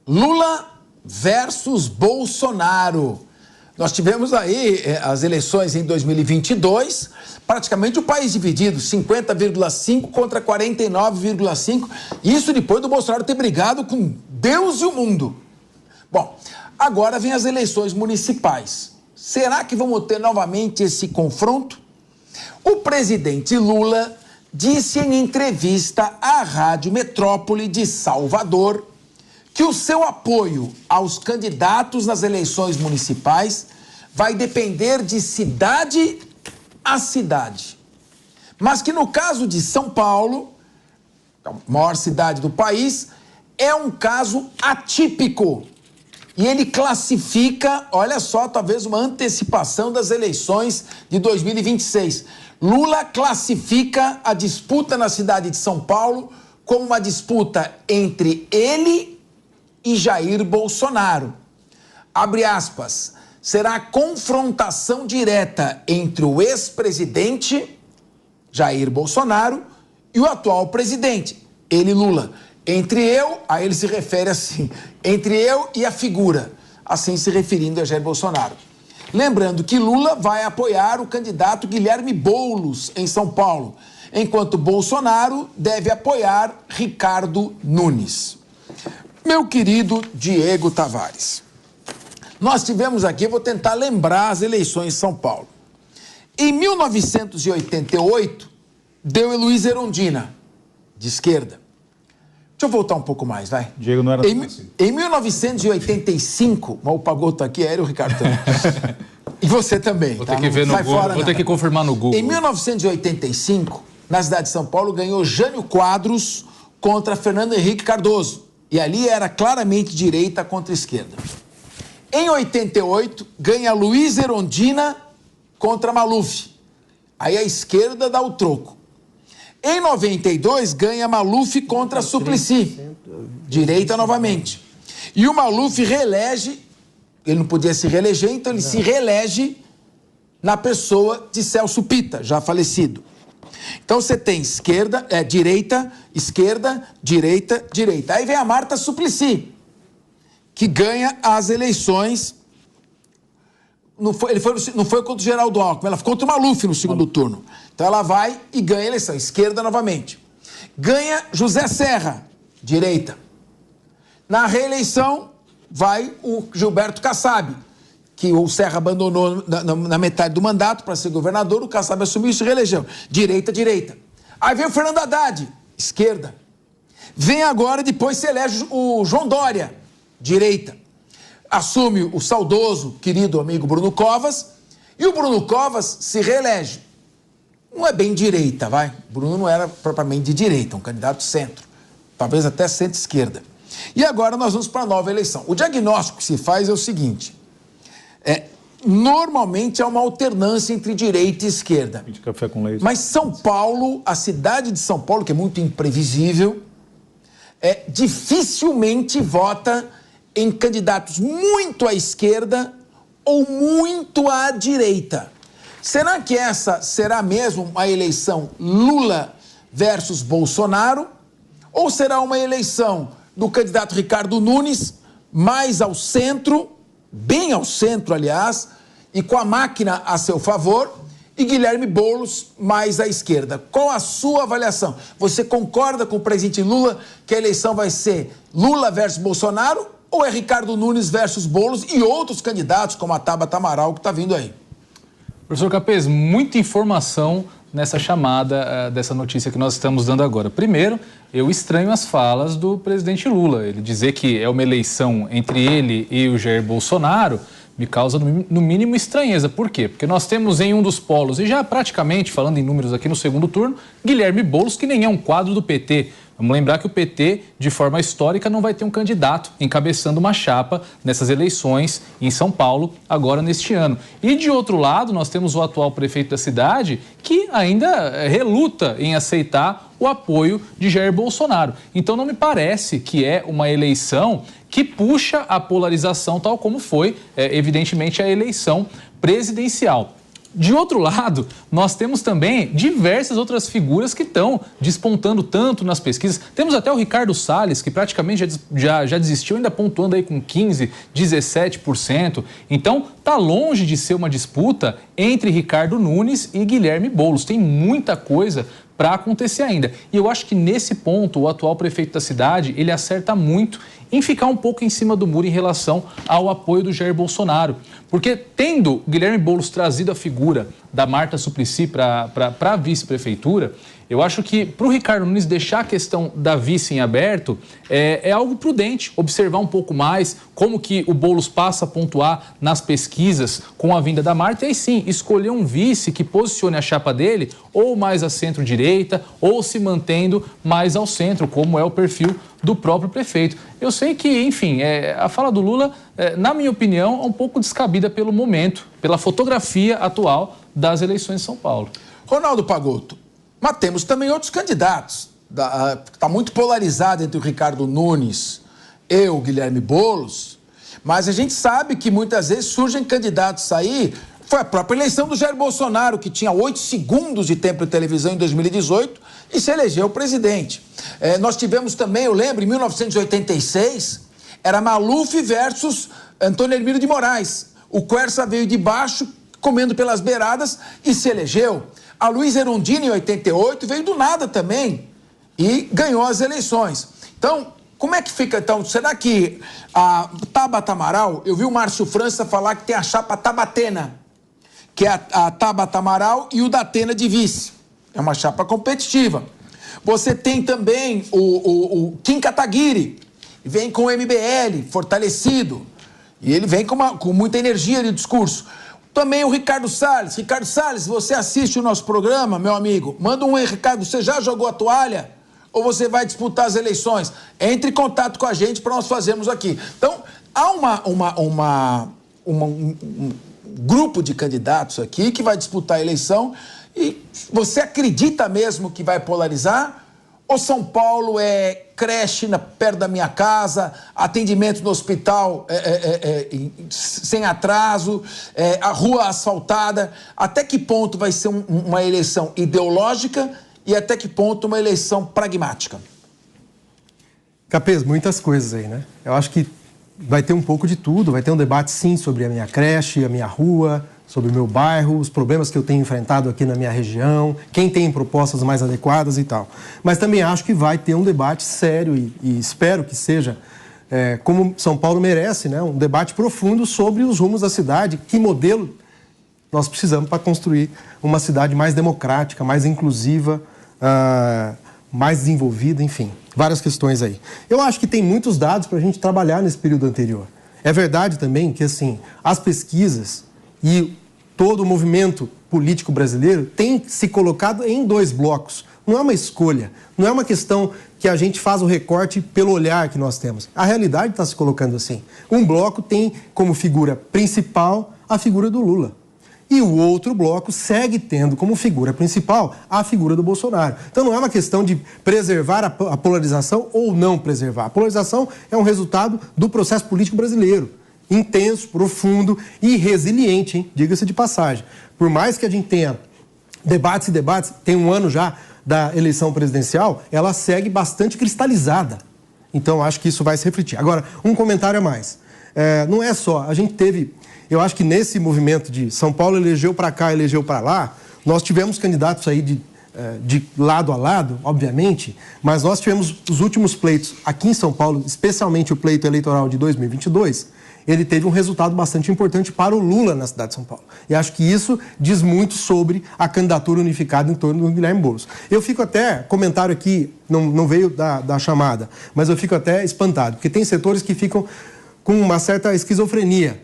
Lula versus Bolsonaro. Nós tivemos aí as eleições em 2022, praticamente o país dividido, 50,5 contra 49,5. Isso depois do Bolsonaro ter brigado com Deus e o mundo. Bom, agora vem as eleições municipais. Será que vamos ter novamente esse confronto? O presidente Lula disse em entrevista à Rádio Metrópole de Salvador que o seu apoio aos candidatos nas eleições municipais vai depender de cidade a cidade. Mas que no caso de São Paulo, a maior cidade do país, é um caso atípico. E ele classifica, olha só, talvez uma antecipação das eleições de 2026. Lula classifica a disputa na cidade de São Paulo como uma disputa entre ele e Jair Bolsonaro. Abre aspas, será confrontação direta entre o ex-presidente Jair Bolsonaro e o atual presidente, ele Lula. Entre eu, aí ele se refere assim, entre eu e a figura, assim se referindo a Jair Bolsonaro. Lembrando que Lula vai apoiar o candidato Guilherme Boulos em São Paulo, enquanto Bolsonaro deve apoiar Ricardo Nunes. Meu querido Diego Tavares, nós tivemos aqui, vou tentar lembrar as eleições em São Paulo. Em 1988, deu Heloísa Erundina, de esquerda. Deixa eu voltar um pouco mais, vai. Diego não era assim. Em 1985, o Pagou tá aqui, era o Ricardo também. E você também. Vou ter que ver no Google, vou ter que confirmar no Google. Em 1985, na cidade de São Paulo, ganhou Jânio Quadros contra Fernando Henrique Cardoso. E ali era claramente direita contra esquerda. Em 88, ganha Luiz Erundina contra Maluf. Aí a esquerda dá o troco. Em 92, ganha Maluf contra Suplicy. Direita novamente. E o Maluf reelege, ele não podia se reeleger, então ele se reelege na pessoa de Celso Pitta, já falecido. Então você tem direita, esquerda, direita, direita. Aí vem a Marta Suplicy, que ganha as eleições. Não foi contra o Geraldo Alckmin, ela foi contra o Maluf no segundo turno. Então ela vai e ganha a eleição, esquerda novamente. Ganha José Serra, direita. Na reeleição vai o Gilberto Kassab, que o Serra abandonou na metade do mandato para ser governador, o Kassab assumiu e se reelegeu. Direita, direita. Aí vem o Fernando Haddad, esquerda. Vem agora, depois se elege o João Dória, direita. Assume o saudoso, querido amigo Bruno Covas, e o Bruno Covas se reelege. Não é bem direita, vai. Bruno não era propriamente de direita, um candidato centro, talvez até centro-esquerda. E agora nós vamos para a nova eleição. O diagnóstico que se faz é o seguinte, normalmente há uma alternância entre direita e esquerda. De café com leite. Mas São Paulo, a cidade de São Paulo, que é muito imprevisível, dificilmente vota em candidatos muito à esquerda ou muito à direita. Será que essa será mesmo uma eleição Lula versus Bolsonaro? Ou será uma eleição do candidato Ricardo Nunes mais ao centro, bem ao centro, aliás, e com a máquina a seu favor, e Guilherme Boulos mais à esquerda? Qual a sua avaliação? Você concorda com o presidente Lula que a eleição vai ser Lula versus Bolsonaro ou é Ricardo Nunes versus Boulos e outros candidatos como a Tabata Amaral que está vindo aí? Professor Capês, muita informação nessa chamada dessa notícia que nós estamos dando agora. Primeiro, eu estranho as falas do presidente Lula. Ele dizer que é uma eleição entre ele e o Jair Bolsonaro me causa, no mínimo, estranheza. Por quê? Porque nós temos em um dos polos, e já praticamente, falando em números aqui no segundo turno, Guilherme Boulos, que nem é um quadro do PT. Vamos lembrar que o PT, de forma histórica, não vai ter um candidato encabeçando uma chapa nessas eleições em São Paulo, agora neste ano. E, de outro lado, nós temos o atual prefeito da cidade, que ainda reluta em aceitar o apoio de Jair Bolsonaro. Então, não me parece que é uma eleição que puxa a polarização, tal como foi, evidentemente, a eleição presidencial. De outro lado, nós temos também diversas outras figuras que estão despontando tanto nas pesquisas. Temos até o Ricardo Salles, que praticamente já desistiu, ainda pontuando aí com 15%, 17%. Então, está longe de ser uma disputa entre Ricardo Nunes e Guilherme Boulos. Tem muita coisa para acontecer ainda. E eu acho que nesse ponto, o atual prefeito da cidade, ele acerta muito em ficar um pouco em cima do muro em relação ao apoio do Jair Bolsonaro. Porque tendo Guilherme Boulos trazido a figura da Marta Suplicy para a vice-prefeitura, eu acho que para o Ricardo Nunes deixar a questão da vice em aberto é algo prudente, observar um pouco mais como que o Boulos passa a pontuar nas pesquisas com a vinda da Marta, e aí sim, escolher um vice que posicione a chapa dele ou mais à centro-direita ou se mantendo mais ao centro, como é o perfil do próprio prefeito. Eu sei que, enfim, a fala do Lula, na minha opinião, é um pouco descabida pelo momento, pela fotografia atual das eleições de São Paulo. Ronaldo Pagotto, mas temos também outros candidatos. Está muito polarizado entre o Ricardo Nunes e o Guilherme Boulos, mas a gente sabe que muitas vezes surgem candidatos aí. Foi a própria eleição do Jair Bolsonaro, que tinha 8 segundos de tempo de televisão em 2018 e se elegeu presidente. Nós tivemos também, eu lembro, em 1986, era Maluf versus Antônio Hermílio de Moraes. O Quercia veio de baixo, comendo pelas beiradas e se elegeu. A Luísa Erundina, em 88, veio do nada também e ganhou as eleições. Então, como é que fica, então? Será que a Tabata Amaral, eu vi o Márcio França falar que tem a chapa Tabatena, que é a Tabata Amaral e o Datena de vice. É uma chapa competitiva. Você tem também o Kim Kataguiri, vem com o MBL fortalecido, e ele vem com muita energia de discurso. Também o Ricardo Salles. Ricardo Salles, você assiste o nosso programa, meu amigo? Manda um Ricardo, você já jogou a toalha? Ou você vai disputar as eleições? Entre em contato com a gente para nós fazermos aqui. Então, há um grupo de candidatos aqui que vai disputar a eleição e você acredita mesmo que vai polarizar? Ou São Paulo é creche perto da minha casa, atendimento no hospital sem atraso, a rua asfaltada? Até que ponto vai ser uma eleição ideológica e até que ponto uma eleição pragmática? Capês, muitas coisas aí, né? Eu acho que vai ter um pouco de tudo, vai ter um debate sim sobre a minha creche, a minha rua, sobre o meu bairro, os problemas que eu tenho enfrentado aqui na minha região, quem tem propostas mais adequadas e tal. Mas também acho que vai ter um debate sério e espero que seja, como São Paulo merece, né? Um debate profundo sobre os rumos da cidade, que modelo nós precisamos para construir uma cidade mais democrática, mais inclusiva, mais desenvolvida, enfim, várias questões aí. Eu acho que tem muitos dados para a gente trabalhar nesse período anterior. É verdade também que, assim, as pesquisas e todo o movimento político brasileiro tem se colocado em 2 blocos. Não é uma escolha, não é uma questão que a gente faz o recorte pelo olhar que nós temos. A realidade está se colocando assim. Um bloco tem como figura principal a figura do Lula. E o outro bloco segue tendo como figura principal a figura do Bolsonaro. Então não é uma questão de preservar a polarização ou não preservar. A polarização é um resultado do processo político brasileiro. Intenso, profundo e resiliente, hein? Diga-se de passagem. Por mais que a gente tenha debates e debates, tem um ano já da eleição presidencial, ela segue bastante cristalizada. Então, acho que isso vai se refletir. Agora, um comentário a mais. Não é só, a gente teve, eu acho que nesse movimento de São Paulo elegeu para cá, elegeu para lá, nós tivemos candidatos aí de lado a lado, obviamente, mas nós tivemos os últimos pleitos aqui em São Paulo, especialmente o pleito eleitoral de 2022, ele teve um resultado bastante importante para o Lula na cidade de São Paulo. E acho que isso diz muito sobre a candidatura unificada em torno do Guilherme Boulos. Eu fico até, comentário aqui, não veio da chamada, mas eu fico até espantado, porque tem setores que ficam com uma certa esquizofrenia,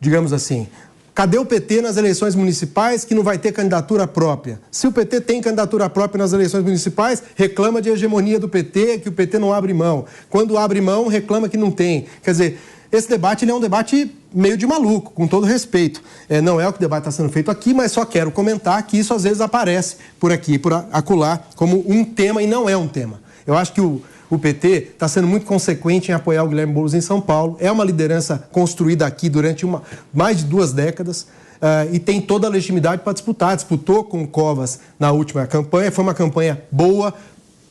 digamos assim. Cadê o PT nas eleições municipais que não vai ter candidatura própria? Se o PT tem candidatura própria nas eleições municipais, reclama de hegemonia do PT, que o PT não abre mão. Quando abre mão, reclama que não tem. Quer dizer, esse debate ele é um debate meio de maluco, com todo respeito. Não é o que o debate está sendo feito aqui, mas só quero comentar que isso às vezes aparece por aqui e por acolá como um tema e não é um tema. Eu acho que o PT está sendo muito consequente em apoiar o Guilherme Boulos em São Paulo. É uma liderança construída aqui durante mais de 2 décadas. e tem toda a legitimidade para disputar. Disputou com o Covas na última campanha, foi uma campanha boa,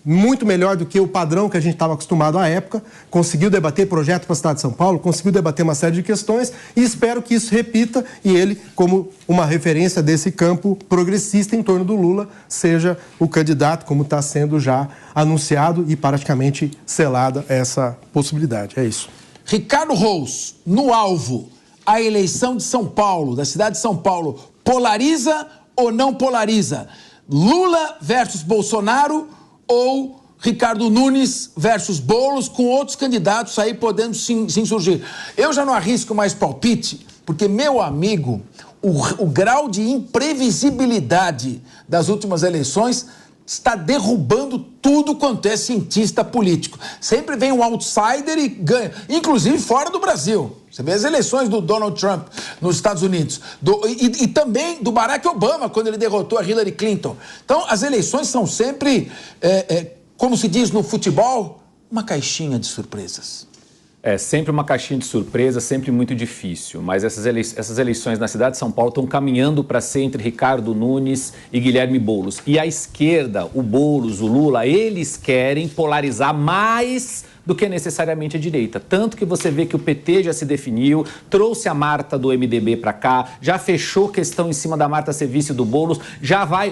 muito melhor do que o padrão que a gente estava acostumado à época, conseguiu debater projeto para a cidade de São Paulo, conseguiu debater uma série de questões e espero que isso repita e ele, como uma referência desse campo progressista em torno do Lula, seja o candidato, como está sendo já anunciado e praticamente selada essa possibilidade. É isso. Ricardo Rous, no alvo, a eleição de São Paulo, da cidade de São Paulo, polariza ou não polariza? Lula versus Bolsonaro ou Ricardo Nunes versus Boulos, com outros candidatos aí podendo se insurgir? Eu já não arrisco mais palpite, porque, meu amigo, o grau de imprevisibilidade das últimas eleições está derrubando tudo quanto é cientista político. Sempre vem um outsider e ganha, inclusive fora do Brasil. Você vê as eleições do Donald Trump nos Estados Unidos e também do Barack Obama, quando ele derrotou a Hillary Clinton. Então, as eleições são sempre, como se diz no futebol, uma caixinha de surpresas. É sempre uma caixinha de surpresa, sempre muito difícil. Mas essas eleições na cidade de São Paulo estão caminhando para ser entre Ricardo Nunes e Guilherme Boulos. E a esquerda, o Boulos, o Lula, eles querem polarizar mais do que necessariamente a direita. Tanto que você vê que o PT já se definiu, trouxe a Marta do MDB para cá, já fechou questão em cima da Marta ser vice do Boulos,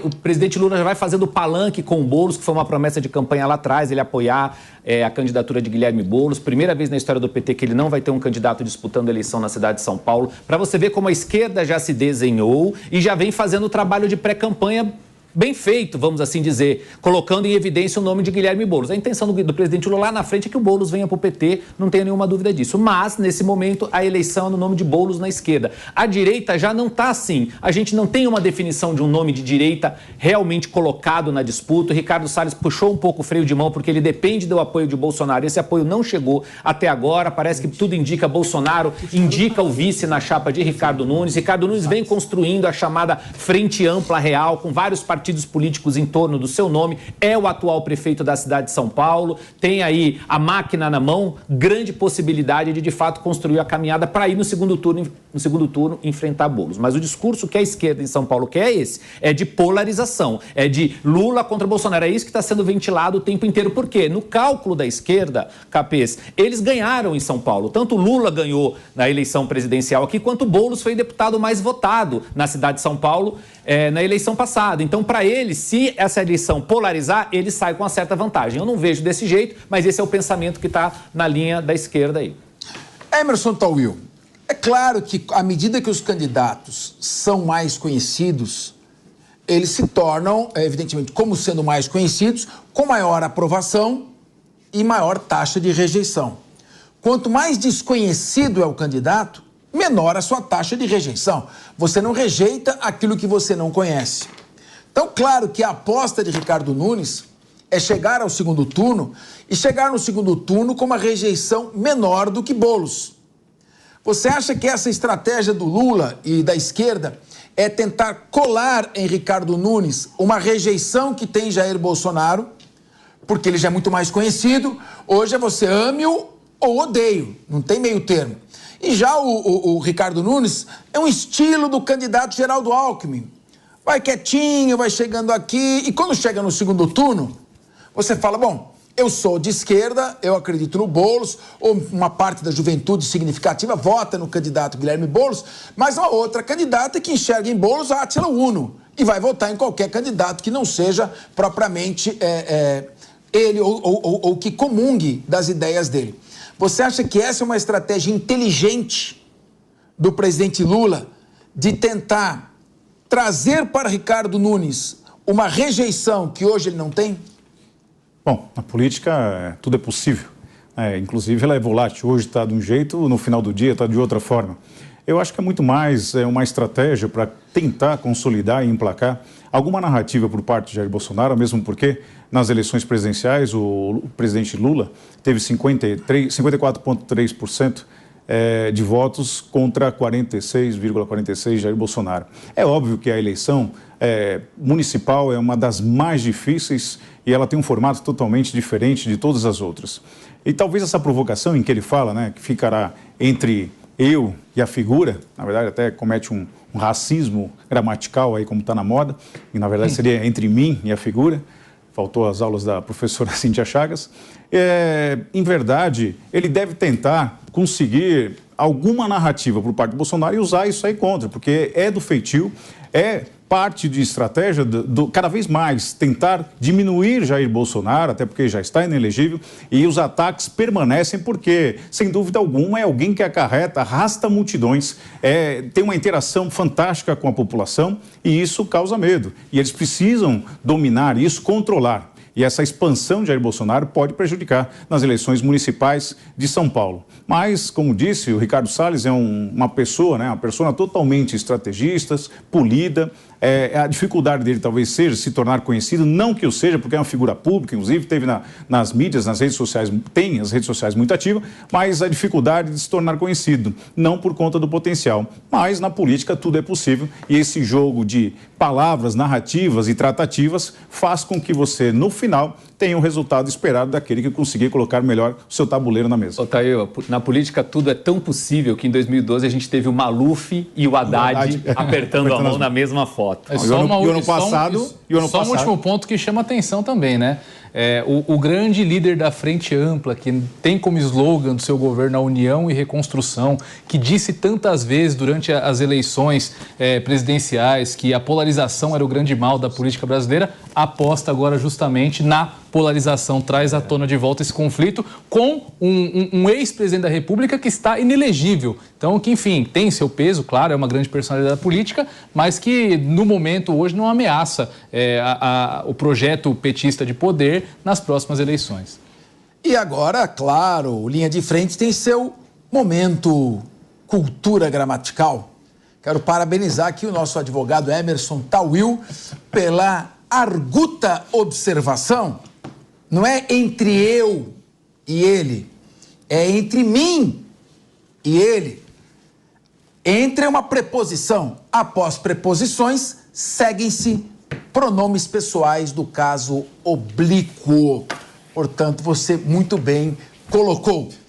o presidente Lula já vai fazendo palanque com o Boulos, que foi uma promessa de campanha lá atrás, ele apoiar a candidatura de Guilherme Boulos. Primeira vez na história do PT que ele não vai ter um candidato disputando a eleição na cidade de São Paulo, para você ver como a esquerda já se desenhou e já vem fazendo o trabalho de pré-campanha bem feito, vamos assim dizer, colocando em evidência o nome de Guilherme Boulos. A intenção do presidente Lula lá na frente é que o Boulos venha para o PT, não tenho nenhuma dúvida disso. Mas, nesse momento, a eleição é no nome de Boulos na esquerda. A direita já não está assim. A gente não tem uma definição de um nome de direita realmente colocado na disputa. O Ricardo Salles puxou um pouco o freio de mão porque ele depende do apoio de Bolsonaro. Esse apoio não chegou até agora. Parece que tudo indica Bolsonaro, indica o vice na chapa de Ricardo Nunes. Ricardo Nunes vem construindo a chamada Frente Ampla Real, com vários partidos políticos em torno do seu nome, é o atual prefeito da cidade de São Paulo, tem aí a máquina na mão, grande possibilidade de fato construir a caminhada para ir no segundo turno enfrentar Boulos. Mas o discurso que a esquerda em São Paulo quer é esse, é de polarização, é de Lula contra Bolsonaro, é isso que está sendo ventilado o tempo inteiro. Por quê? No cálculo da esquerda, Capês, eles ganharam em São Paulo, tanto Lula ganhou na eleição presidencial aqui, quanto Boulos foi o deputado mais votado na cidade de São Paulo na eleição passada. Então, para eles, se essa eleição polarizar, ele sai com uma certa vantagem. Eu não vejo desse jeito, mas esse é o pensamento que está na linha da esquerda aí. Emerson Tawil, é claro que à medida que os candidatos são mais conhecidos, eles se tornam, evidentemente, como sendo mais conhecidos, com maior aprovação e maior taxa de rejeição. Quanto mais desconhecido é o candidato, menor a sua taxa de rejeição. Você não rejeita aquilo que você não conhece. Então, claro que a aposta de Ricardo Nunes é chegar ao segundo turno e chegar no segundo turno com uma rejeição menor do que Boulos. Você acha que essa estratégia do Lula e da esquerda é tentar colar em Ricardo Nunes uma rejeição que tem Jair Bolsonaro, porque ele já é muito mais conhecido? Hoje é você ame-o ou odeio, não tem meio termo. E já o Ricardo Nunes é um estilo do candidato Geraldo Alckmin. Vai quietinho, vai chegando aqui, e quando chega no segundo turno, você fala, bom, eu sou de esquerda, eu acredito no Boulos, ou uma parte da juventude significativa vota no candidato Guilherme Boulos, mas a outra candidata que enxerga em Boulos a Átila Uno, e vai votar em qualquer candidato que não seja propriamente ele ou que comungue das ideias dele. Você acha que essa é uma estratégia inteligente do presidente Lula de tentar trazer para Ricardo Nunes uma rejeição que hoje ele não tem? Bom, na política tudo é possível. Inclusive ela é volátil. Hoje está de um jeito, no final do dia está de outra forma. Eu acho que é muito mais uma estratégia para tentar consolidar e emplacar alguma narrativa por parte de Jair Bolsonaro, mesmo porque nas eleições presidenciais o presidente Lula teve 54,3% de votos contra 46,46% Jair Bolsonaro. É óbvio que a eleição municipal é uma das mais difíceis e ela tem um formato totalmente diferente de todas as outras. E talvez essa provocação em que ele fala, que ficará entre eu e a figura, na verdade até comete um um racismo gramatical, aí como está na moda, e na verdade seria entre mim e a figura. Faltou as aulas da professora Cíntia Chagas. Em verdade, ele deve tentar conseguir alguma narrativa por parte do Bolsonaro e usar isso aí contra, porque é do feitio, é parte de estratégia cada vez mais tentar diminuir Jair Bolsonaro, até porque já está inelegível, e os ataques permanecem porque, sem dúvida alguma, é alguém que arrasta multidões, tem uma interação fantástica com a população e isso causa medo. E eles precisam dominar isso, controlar. E essa expansão de Jair Bolsonaro pode prejudicar nas eleições municipais de São Paulo. Mas, como disse, o Ricardo Salles é uma pessoa, né, uma persona totalmente estrategista, polida. A dificuldade dele talvez seja se tornar conhecido, não que o seja, porque é uma figura pública, inclusive teve nas mídias, nas redes sociais, tem as redes sociais muito ativas, mas a dificuldade de se tornar conhecido, não por conta do potencial. Mas na política tudo é possível e esse jogo de palavras, narrativas e tratativas faz com que você, no final, tenha o resultado esperado daquele que conseguir colocar melhor o seu tabuleiro na mesa. Otaio, na política tudo é tão possível que em 2012 a gente teve o Maluf e o Haddad apertando a mão na mesma foto. Só um último ponto que chama atenção também, né? O grande líder da Frente Ampla, que tem como slogan do seu governo a união e reconstrução, que disse tantas vezes durante as eleições presidenciais que a polarização era o grande mal da política brasileira, aposta agora justamente na polarização, traz à tona de volta esse conflito com um ex-presidente da República que está inelegível. Então, que, enfim, tem seu peso, claro, é uma grande personalidade política, mas que, no momento, hoje, não ameaça o projeto petista de poder nas próximas eleições. E agora, claro, o Linha de Frente tem seu momento cultura gramatical. Quero parabenizar aqui o nosso advogado Emerson Tawil pela arguta observação. Não é entre eu e ele, é entre mim e ele. Entre uma preposição. Após preposições, seguem-se pronomes pessoais do caso oblíquo. Portanto, você muito bem colocou.